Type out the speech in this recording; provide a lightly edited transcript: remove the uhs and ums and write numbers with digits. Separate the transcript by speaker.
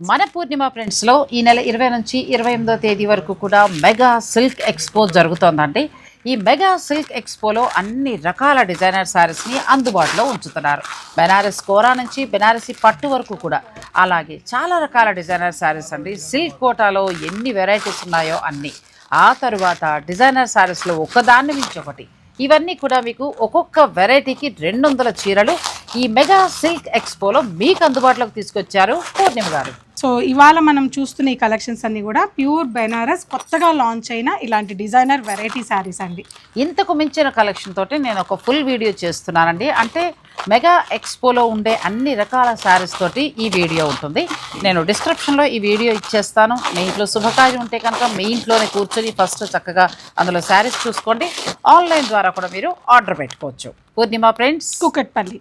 Speaker 1: మన పూర్ణిమ ఫ్రెండ్స్లో ఈ నెల 20 నుంచి 28వ తేదీ వరకు కూడా మెగా సిల్క్ ఎక్స్పో జరుగుతోందండి. ఈ మెగా సిల్క్ ఎక్స్పోలో అన్ని రకాల డిజైనర్ శారీస్ని అందుబాటులో ఉంచుతున్నారు. బెనారస్ కోరా నుంచి బెనారసి పట్టు వరకు కూడా, అలాగే చాలా రకాల డిజైనర్ శారీస్ అండి. సిల్క్ కోటాలో ఎన్ని వెరైటీస్ ఉన్నాయో అన్నీ. ఆ తరువాత డిజైనర్ శారీస్లో ఒకదాన్ని మించి ఒకటి. ఇవన్నీ కూడా మీకు ఒక్కొక్క వెరైటీకి 200 చీరలు ఈ మెగా సిల్క్ ఎక్స్పోలో మీకు అందుబాటులోకి తీసుకొచ్చారు పూర్ణిమ గారు.
Speaker 2: సో ఇవాళ మనం చూస్తున్న ఈ కలెక్షన్స్ అన్ని కూడా ప్యూర్ బెనారస్ కొత్తగా లాంచ్ అయిన ఇలాంటి డిజైనర్ వెరైటీ శారీస్ అండి.
Speaker 1: ఇంతకు మించిన కలెక్షన్ తోటి నేను ఒక ఫుల్ వీడియో చేస్తున్నానండి. అంటే మెగా ఎక్స్పోలో ఉండే అన్ని రకాల శారీస్ తోటి ఈ వీడియో ఉంటుంది. నేను డిస్క్రిప్షన్లో ఈ వీడియో ఇచ్చేస్తాను. మీ ఇంట్లో శుభకార్యం ఉంటే కనుక మీ ఇంట్లోనే కూర్చొని ఫస్ట్ చక్కగా అందులో శారీస్ చూసుకోండి. ఆన్లైన్ ద్వారా కూడా మీరు ఆర్డర్ పెట్టుకోవచ్చు. పూర్ణిమ ఫ్రెండ్స్,
Speaker 2: కుకట్పల్లి.